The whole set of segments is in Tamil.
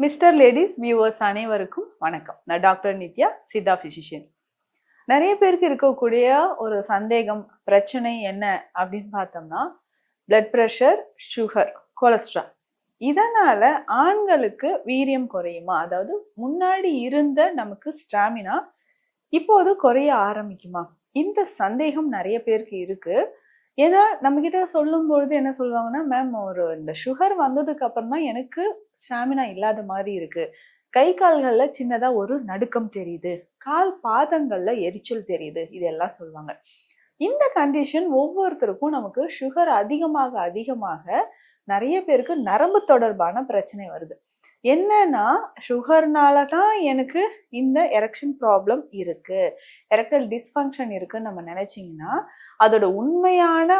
மிஸ்டர் லேடிஸ் வியூவர்ஸ் அனைவருக்கும் வணக்கம். நான் டாக்டர் நித்யா, சித்தா பிசிஷியன். நிறைய பேருக்கு இருக்கக்கூடிய ஒரு சந்தேகம், பிரச்சனை என்ன அப்படின்னு பார்த்தோம்னா, பிளட் ப்ரெஷர், சுகர், கொலஸ்ட்ரால். இதனால ஆண்களுக்கு வீரியம் குறையுமா? அதாவது முன்னாடி இருந்த நமக்கு ஸ்டாமினா இப்போது குறைய ஆரம்பிக்குமா? இந்த சந்தேகம் நிறைய பேருக்கு இருக்கு. ஏன்னா நம்ம கிட்ட சொல்லும் பொழுது என்ன சொல்லுவாங்கன்னா, மேம் இந்த சுகர் வந்ததுக்கு அப்புறம் தான் எனக்கு ஸ்டாமினா இல்லாத மாதிரி இருக்கு. கை கால்கள்ல சின்னதா ஒரு நடுக்கம் தெரியுது. கால் பாதங்கள்ல எரிச்சல் தெரியுது. இதெல்லாம் சொல்லுவாங்க. இந்த கண்டிஷன் ஒவ்வொருத்தருக்கும் நமக்கு சுகர் அதிகமாக அதிகமாக நிறைய பேருக்கு நரம்பு தொடர்பான பிரச்சனை வருது. என்னன்னா சுகர்னால தான் எனக்கு இந்த எரெக்ஷன் ப்ராப்ளம் இருக்கு, எரெக்டல் டிஸ்ஃபங்க்ஷன் இருக்குன்னு நம்ம நினைச்சீங்கன்னா, அதோட உண்மையான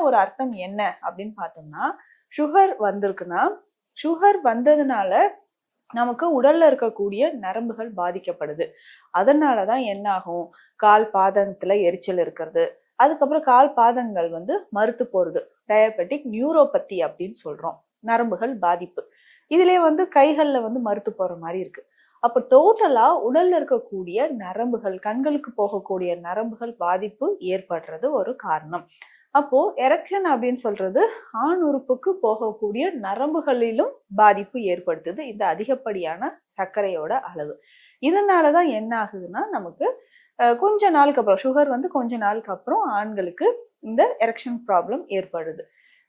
ஒரு அர்த்தம் என்ன அப்படின்னு பார்த்தோம்னா, சுகர் வந்திருக்குன்னா, சுகர் வந்ததுனால நமக்கு உடல்ல இருக்கக்கூடிய நரம்புகள் பாதிக்கப்படுது. அதனாலதான் என்ன ஆகும், கால் பாதத்துல எரிச்சல் இருக்கிறது, அதுக்கப்புறம் கால் பாதங்கள் மறுத்து போறது, டயபெட்டிக் நியூரோபதி அப்படின்னு சொல்றோம். நரம்புகள் பாதிப்பு. இதுலயே கைகள்ல மறுத்து போற மாதிரி இருக்கு. அப்ப டோட்டலா உடல்ல இருக்கக்கூடிய நரம்புகள், கண்களுக்கு போகக்கூடிய நரம்புகள் பாதிப்பு ஏற்படுறது ஒரு காரணம். அப்போ எரெக்ஷன் அப்படின்னு சொல்றது ஆண் உறுப்புக்கு போகக்கூடிய நரம்புகளிலும் பாதிப்பு ஏற்படுத்துது இந்த அதிகப்படியான சர்க்கரையோட அளவு. இதனாலதான் என்ன ஆகுதுன்னா, நமக்கு கொஞ்ச நாளுக்கு அப்புறம் சுகர் கொஞ்ச நாளுக்கு அப்புறம் ஆண்களுக்கு இந்த எரெக்ஷன் ப்ராப்ளம் ஏற்படுது.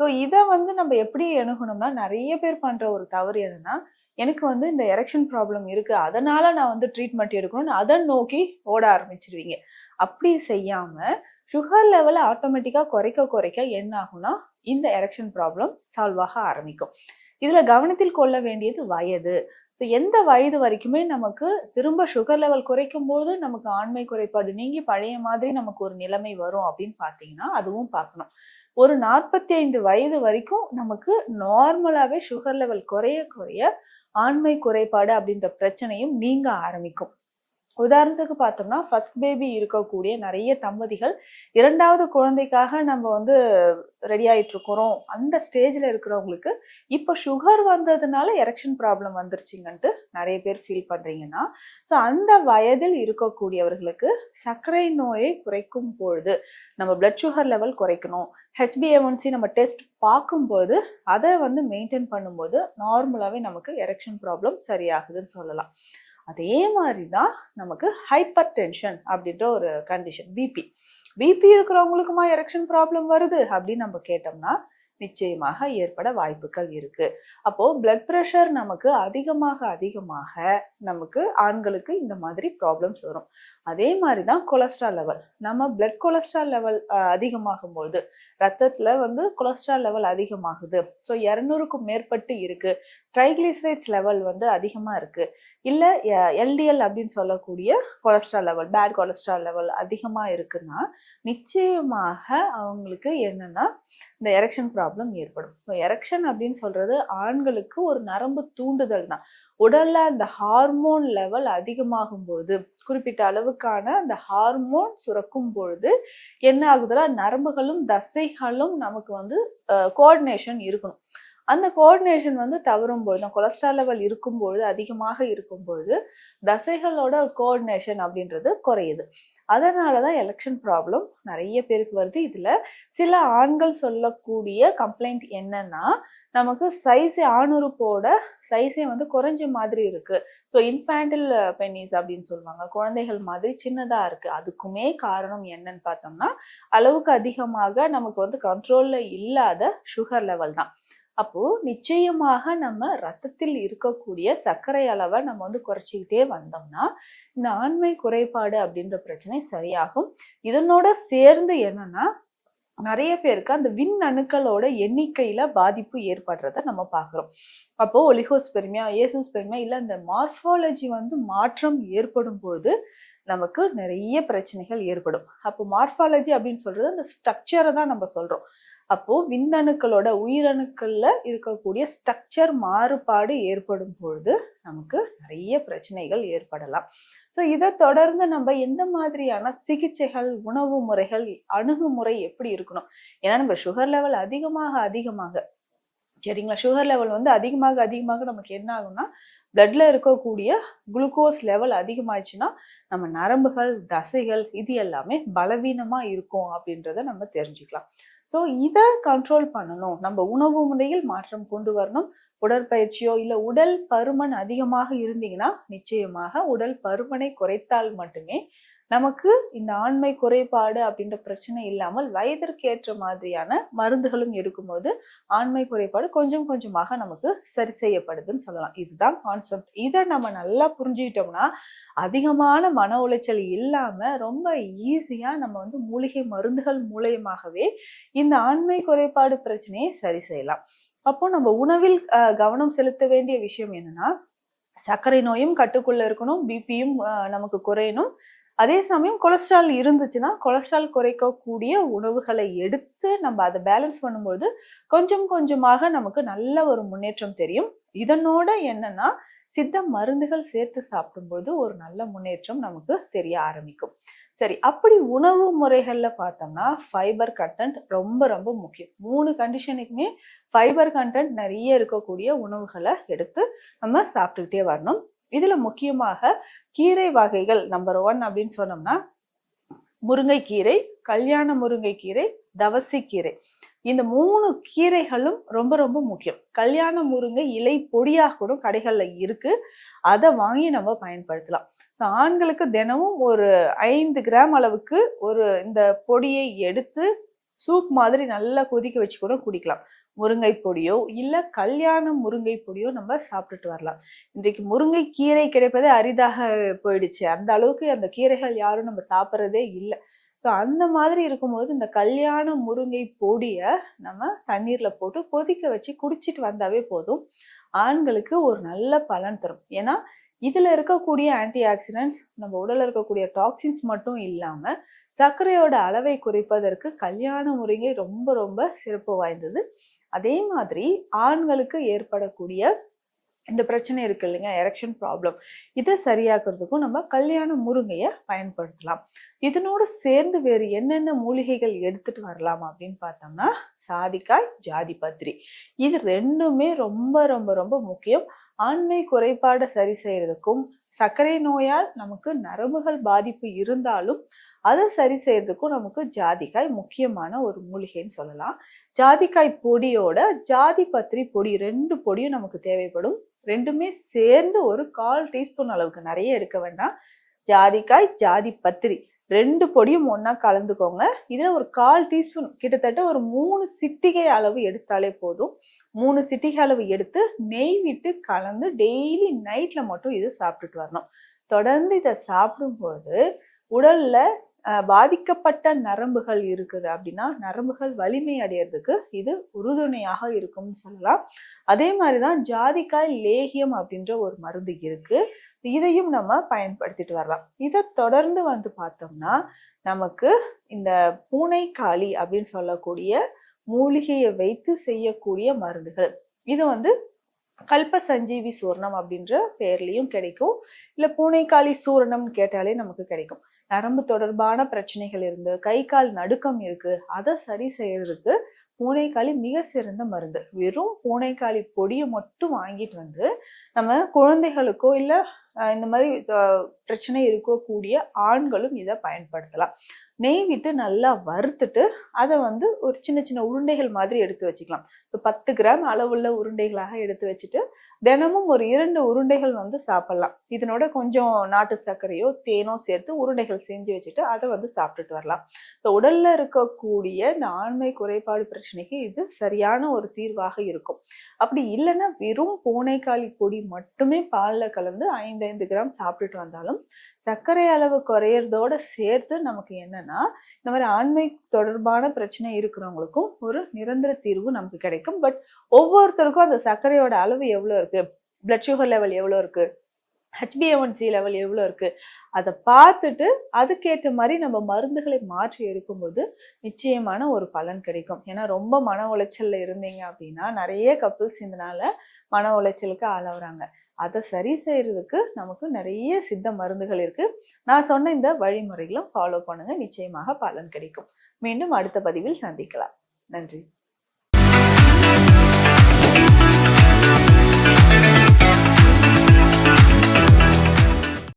ஸோ இதை நம்ம எப்படி அணுகணும்னா, நிறைய பேர் பண்ற ஒரு தவறு என்னன்னா, எனக்கு இந்த எரெக்ஷன் ப்ராப்ளம் இருக்கு, அதனால நான் ட்ரீட்மெண்ட் எடுக்கணும்னு அதை நோக்கி ஓட ஆரம்பிச்சிருவீங்க. அப்படி செய்யாம சுகர் லெவலை ஆட்டோமேட்டிக்கா குறைக்க என்ன ஆகும்னா, இந்த எரெக்ஷன் ப்ராப்ளம் சால்வ் ஆக ஆரம்பிக்கும். இதுல கவனத்தில் கொள்ள வேண்டியது வயது. எந்த வயது வரைக்குமே நமக்கு திரும்ப சுகர் லெவல் குறைக்கும் போது நமக்கு ஆண்மை குறைபாடு நீங்கி பழைய மாதிரி நமக்கு ஒரு நிலைமை வரும் அப்படின்னு பாத்தீங்கன்னா, அதுவும் பார்க்கணும். ஒரு 45 வயது வரைக்கும் நமக்கு நார்மலாவே சுகர் லெவல் குறைய ஆண்மை குறைபாடு அப்படின்ற பிரச்சனையும் நீங்க ஆரம்பிக்கும். உதாரணத்துக்கு பார்த்தோம்னா, ஃபர்ஸ்ட் பேபி இருக்கக்கூடிய நிறைய தம்பதிகள் 2வது குழந்தைக்காக நம்ம ரெடி ஆயிட்டு இருக்கிறோம். அந்த ஸ்டேஜ்ல இருக்கிறவங்களுக்கு இப்ப சுகர் வந்ததுனால எரெக்ஷன் ப்ராப்ளம் வந்துருச்சுங்கன்ட்டு நிறைய பேர் ஃபீல் பண்றீங்கன்னா, ஸோ அந்த வயதில் இருக்கக்கூடியவர்களுக்கு சர்க்கரை நோயை குறைக்கும் பொழுது நம்ம பிளட் சுகர் லெவல் குறைக்கணும். HbA1c நம்ம டெஸ்ட் பார்க்கும்போது அதை மெயின்டைன் பண்ணும்போது நார்மலாவே நமக்கு எரெக்ஷன் ப்ராப்ளம் சரியாகுதுன்னு சொல்லலாம். அதே மாதிரிதான் நமக்கு ஹைப்பர் டென்ஷன் அப்படின்ற ஒரு கண்டிஷன், பிபி இருக்கிறவங்களுக்குமா எரெக்ஷன் ப்ராப்ளம் வருது அப்படின்னு நம்ம கேட்டோம்னா, நிச்சயமாக ஏற்பட வாய்ப்புகள் இருக்கு. அப்போ பிளட் பிரஷர் நமக்கு அதிகமாக நமக்கு ஆண்களுக்கு இந்த மாதிரி ப்ராப்ளம்ஸ் வரும். அதே மாதிரிதான் கொலஸ்ட்ரால் லெவல். நம்ம பிளட் கொலஸ்ட்ரால் லெவல் அதிகமாகும் போது ரத்தத்துல கொலஸ்ட்ரால் லெவல் அதிகமாகுது. ஸோ 200க்கும் மேற்பட்டு இருக்கு. ட்ரைகிளிசரைட்ஸ் லெவல் அதிகமா இருக்கு. இல்ல எல்டிஎல் அப்படின்னு சொல்லக்கூடிய cholesterol level, bad cholesterol level அதிகமா இருக்குன்னா, நிச்சயமாக அவங்களுக்கு என்னன்னா இந்த எரெக்ஷன் ப்ராப்ளம் ஏற்படும். ஸோ எரெக்ஷன் அப்படின்னு சொல்றது ஆண்களுக்கு ஒரு நரம்பு தூண்டுதல் தான். உடல்ல அந்த ஹார்மோன் லெவல் அதிகமாகும் பொழுது, குறிப்பிட்ட அளவுக்கான அந்த ஹார்மோன் சுரக்கும் பொழுது என்ன ஆகுதுன்னா, நரம்புகளும் தசைகளும் நமக்கு கோஆர்டினேஷன் இருக்கணும். அந்த கோஆர்டினேஷன் தவறும் பொழுது, கொலஸ்ட்ரால் லெவல் இருக்கும்பொழுது, அதிகமாக இருக்கும்பொழுது தசைகளோட கோஆர்டினேஷன் அப்படின்றது குறையுது. அதனாலதான் எரெக்ஷன் ப்ராப்ளம் நிறைய பேருக்கு வருது. இதுல சில ஆண்கள் சொல்லக்கூடிய கம்ப்ளைண்ட் என்னன்னா, நமக்கு ஆணுறுப்போட சைஸே குறைஞ்ச மாதிரி இருக்கு. ஸோ இன்ஃபேண்டில் பெனிஸ் அப்படின்னு சொல்லுவாங்க, குழந்தைகள் மாதிரி சின்னதா இருக்கு. அதுக்குமே காரணம் என்னன்னு பார்த்தோம்னா, அளவுக்கு அதிகமாக நமக்கு கண்ட்ரோல்ல இல்லாத சுகர் லெவல் தான். அப்போ நிச்சயமாக நம்ம ரத்தத்தில் இருக்கக்கூடிய சர்க்கரை அளவை நம்ம குறைச்சிக்கிட்டே வந்தோம்னா, இந்த ஆண்மை குறைபாடு அப்படின்ற பிரச்சனை சரியாகும். இதனோட சேர்ந்து என்னன்னா, நிறைய பேருக்கு அந்த விண் அணுக்களோட எண்ணிக்கையில பாதிப்பு ஏற்படுறத நம்ம பாக்குறோம். அப்போ ஒலிகோஸ்பெர்மியா, ஏசோஸ்பெர்மியா இல்ல இந்த மார்பாலஜி மாற்றம் ஏற்படும் போது நமக்கு நிறைய பிரச்சனைகள் ஏற்படும். அப்போ மார்பாலஜி அப்படின்னு சொல்றது அந்த ஸ்ட்ரக்சரை தான் நம்ம சொல்றோம். அப்போ விந்தணுக்களோட உயிரணுக்கள்ல இருக்கக்கூடிய ஸ்ட்ரக்சர் மாறுபாடு ஏற்படும் பொழுது நமக்கு நிறைய பிரச்சனைகள் ஏற்படலாம். ஸோ இதை தொடர்ந்து நம்ம எந்த மாதிரியான சிகிச்சைகள், உணவு முறைகள், அணுகுமுறை எப்படி இருக்கணும்? ஏன்னா நம்ம சுகர் லெவல் அதிகமாக சரிங்களா? சுகர் லெவல் வந்து அதிகமாக அதிகமாக நமக்கு என்ன ஆகும்னா, பிளட்ல இருக்கக்கூடிய குளுக்கோஸ் லெவல் அதிகமாயிடுச்சுன்னா, நம்ம நரம்புகள், தசைகள் இது எல்லாமே பலவீனமா இருக்கும் அப்படின்றத நம்ம தெரிஞ்சுக்கலாம். ஸோ இத கண்ட்ரோல் பண்ணணும். நம்ம உணவு முறையில் மாற்றம் கொண்டு வரணும். உடற்பயிற்சியோ இல்ல உடல் பருமன் அதிகமாக இருந்தீங்கன்னா, நிச்சயமாக உடல் பருமனை குறைத்தால் மட்டுமே நமக்கு இந்த ஆண்மை குறைபாடு அப்படின்ற பிரச்சனை இல்லாமல் வயதிற்கு ஏற்ற மாதிரியான மருந்துகளும் எடுக்கும்போது ஆண்மை குறைபாடு கொஞ்சம் கொஞ்சமாக நமக்கு சரி செய்யப்படுதுன்னு சொல்லலாம். இதுதான் கான்செப்ட். இதை நம்ம நல்லா புரிஞ்சுக்கிட்டோம்னா அதிகமான மன உளைச்சல் இல்லாம ரொம்ப ஈஸியா நம்ம வந்து மூலிகை மருந்துகள் மூலயமாகவே இந்த ஆண்மை குறைபாடு பிரச்சனையை சரி செய்யலாம். அப்போ நம்ம உணவில் கவனம் செலுத்த வேண்டிய விஷயம் என்னன்னா, சர்க்கரை நோயும் கட்டுக்குள்ள இருக்கணும், பிபியும் நமக்கு குறையணும். அதே சமயம் கொலஸ்ட்ரால் இருந்துச்சுன்னா கொலஸ்ட்ரால் குறைக்கக்கூடிய உணவுகளை எடுத்து நம்ம அதை பேலன்ஸ் பண்ணும்போது கொஞ்சம் கொஞ்சமாக நமக்கு நல்ல ஒரு முன்னேற்றம் தெரியும். இதனோட என்னன்னா, சித்த மருந்துகள் சேர்த்து சாப்பிடும்போது ஒரு நல்ல முன்னேற்றம் நமக்கு தெரிய ஆரம்பிக்கும். சரி, அப்படி உணவு முறைகள்ல பார்த்தோம்னா ஃபைபர் கண்டென்ட் ரொம்ப ரொம்ப முக்கியம். 3 கண்டிஷனுக்குமே ஃபைபர் கண்டென்ட் நிறைய இருக்கக்கூடிய உணவுகளை எடுத்து நம்ம சாப்பிட்டுக்கிட்டே வரணும். இதுல முக்கியமாக கீரை வகைகள் நம்பர் 1 அப்படின்னு சொன்னோம்னா முருங்கைக்கீரை, கல்யாண முருங்கைக்கீரை, தவசிக்கீரை. இந்த 3 கீரைகளும் ரொம்ப ரொம்ப முக்கியம். கல்யாண முருங்கை இலை பொடியாக கூட கடைகள்ல இருக்கு. அதை வாங்கி நம்ம பயன்படுத்தலாம். ஆண்களுக்கு தினமும் ஒரு 5 கிராம் அளவுக்கு இந்த பொடியை எடுத்து சூப் மாதிரி நல்லா கொதிக்க வச்சு கூட குடிக்கலாம். முருங்கை பொடியோ இல்ல கல்யாண முருங்கை பொடியோ நம்ம சாப்பிட்டுட்டு வரலாம். இன்றைக்கு முருங்கை கீரை கிடைப்பதே அரிதாக போயிடுச்சு. அந்த அளவுக்கு அந்த கீரைகள் யாரும் நம்ம சாப்பிட்றதே இல்லை. ஸோ அந்த மாதிரி இருக்கும்போது இந்த கல்யாண முருங்கை பொடிய நம்ம தண்ணீர்ல போட்டு கொதிக்க வச்சு குடிச்சிட்டு வந்தாவே போதும். ஆண்களுக்கு ஒரு நல்ல பலன் தரும். ஏன்னா இதுல இருக்கக்கூடிய ஆன்டி ஆக்சிடென்ட்ஸ் நம்ம உடல்ல இருக்கக்கூடிய டாக்ஸின்ஸ் மட்டும் இல்லாம சர்க்கரையோட அளவை குறைப்பதற்கு கல்யாண முருங்கை ரொம்ப ரொம்ப சிறப்பு வாய்ந்தது. அதே மாதிரி ஆண்களுக்கு ஏற்படக்கூடிய இந்த பிரச்சனை இருக்கு இல்லைங்க, எரெக்ஷன் ப்ராப்ளம், இதை சரியாக்குறதுக்கும் நம்ம கல்யாண முருங்கையை பயன்படுத்தலாம். இதனோடு சேர்ந்து வேறு என்னென்ன மூலிகைகள் எடுத்துட்டு வரலாம் அப்படின்னு பார்த்தோம்னா சாதிக்காய், ஜாதிபத்திரி, இது ரெண்டுமே ரொம்ப ரொம்ப ரொம்ப முக்கியம். ஆண்மை குறைபாடை சரி செய்யறதுக்கும் சர்க்கரை நோயால் நமக்கு நரம்புகள் பாதிப்பு இருந்தாலும் அதை சரி செய்யறதுக்கும் நமக்கு ஜாதிக்காய் முக்கியமான ஒரு மூலிகைன்னு சொல்லலாம். ஜாதிக்காய் பொடியோட ஜாதிபத்திரி பொடி 2 பொடியும் நமக்கு தேவைப்படும். ரெண்டுமே சேர்ந்து ஒரு 1/4 டீஸ்பூன் அளவுக்கு, நிறைய எடுக்க வேண்டாம். ஜாதிக்காய், ஜாதிபத்திரி 2 பொடியும் ஒன்னா கலந்துக்கோங்க. இதுல ஒரு 1/4 டீஸ்பூன், கிட்டத்தட்ட ஒரு 3 சிட்டிகை அளவு எடுத்தாலே போதும். 3 சிட்டிகை அளவு எடுத்து நெய் விட்டு கலந்து டெய்லி நைட்ல மட்டும் இது சாப்பிட்டுட்டு வரணும். தொடர்ந்து இதை சாப்பிடும்போது உடல்ல பாதிக்கப்பட்ட நரம்புகள் இருக்குது அப்படின்னா நரம்புகள் வலிமை அடையிறதுக்கு இது உறுதுணையாக இருக்கும்னு சொல்லலாம். அதே மாதிரிதான் ஜாதிக்காய் லேகியம் அப்படின்ற ஒரு மருந்து இருக்கு. இதையும் நம்ம பயன்படுத்திட்டு வரலாம். இதை தொடர்ந்து வந்து பார்த்தோம்னா நமக்கு இந்த பூனைக்காளி அப்படின்னு சொல்லக்கூடிய மூலிகையை வைத்து செய்யக்கூடிய மருந்துகள், இது வந்து கல்ப சஞ்சீவி சூர்ணம் அப்படின்ற பெயர்லயும் கிடைக்கும். இல்ல பூனைக்காளி சூரணம் கேட்டாலே நமக்கு கிடைக்கும். நரம்பு தொடர்பான பிரச்சனைகள் இருந்து கை கால் நடுக்கம் இருக்கு, அதை சரி செய்யறதுக்கு பூனைக்காளி மிக சிறந்த மருந்து. வெறும் பூனைக்காளி பொடியை மட்டும் வாங்கிட்டு வந்து நம்ம குழந்தைகளுக்கோ இல்ல இந்த மாதிரி பிரச்சனை இருக்கக்கூடிய ஆண்களும் இதை பயன்படுத்தலாம். நெய் விட்டு நல்லா வறுத்துட்டு அதை வந்து ஒரு சின்ன சின்ன உருண்டைகள் மாதிரி எடுத்து வச்சுக்கலாம். 10 கிராம் அளவுள்ள உருண்டைகளாக எடுத்து வச்சுட்டு தினமும் ஒரு 2 உருண்டைகள் வந்து சாப்பிடலாம். இதனோட கொஞ்சம் நாட்டு சர்க்கரையோ தேனோ சேர்த்து உருண்டைகள் செஞ்சு வச்சுட்டு அதை வந்து சாப்பிட்டுட்டு வரலாம். உடல்ல இருக்கக்கூடிய இந்த ஆண்மை குறைபாடு பிரச்சனைக்கு இது சரியான ஒரு தீர்வாக இருக்கும். அப்படி இல்லைன்னா வெறும் பூனைக்காளி பொடி மட்டுமே பால்ல கலந்து 5 கிராம் சாப்பிட்டுட்டு வந்தாலும் சர்க்கரை அளவு குறையறதோட சேர்த்து நமக்கு என்னன்னா இந்த மாதிரி ஆண்மை தொடர்பான பிரச்சனை இருக்கிறவங்களுக்கும் ஒரு நிரந்தர தீர்வு நமக்கு கிடைக்கும். பட் ஒவ்வொருத்தருக்கும் அந்த சர்க்கரையோட அளவு எவ்வளவு இருக்கு, பிளட் சுகர் லெவல் எவ்வளவு இருக்கு, HbA1c லெவல் எவ்வளோ இருக்கு, அதை பார்த்துட்டு அதுக்கேற்ற மாதிரி நம்ம மருந்துகளை மாற்றி எடுக்கும்போது நிச்சயமான ஒரு பலன் கிடைக்கும். ஏன்னா ரொம்ப மன உளைச்சல்ல இருந்தீங்க அப்படின்னா நிறைய கப்புள்ஸ் இதனால மன உளைச்சலுக்கு ஆளாகிறாங்க. அதை சரி செய்யறதுக்கு நமக்கு நிறைய சித்த மருந்துகள் இருக்கு. நான் சொன்ன இந்த வழிமுறைகளும் ஃபாலோ பண்ணுங்க, நிச்சயமாக பலன் கிடைக்கும். மீண்டும் அடுத்த பதிவில் சந்திக்கலாம். நன்றி.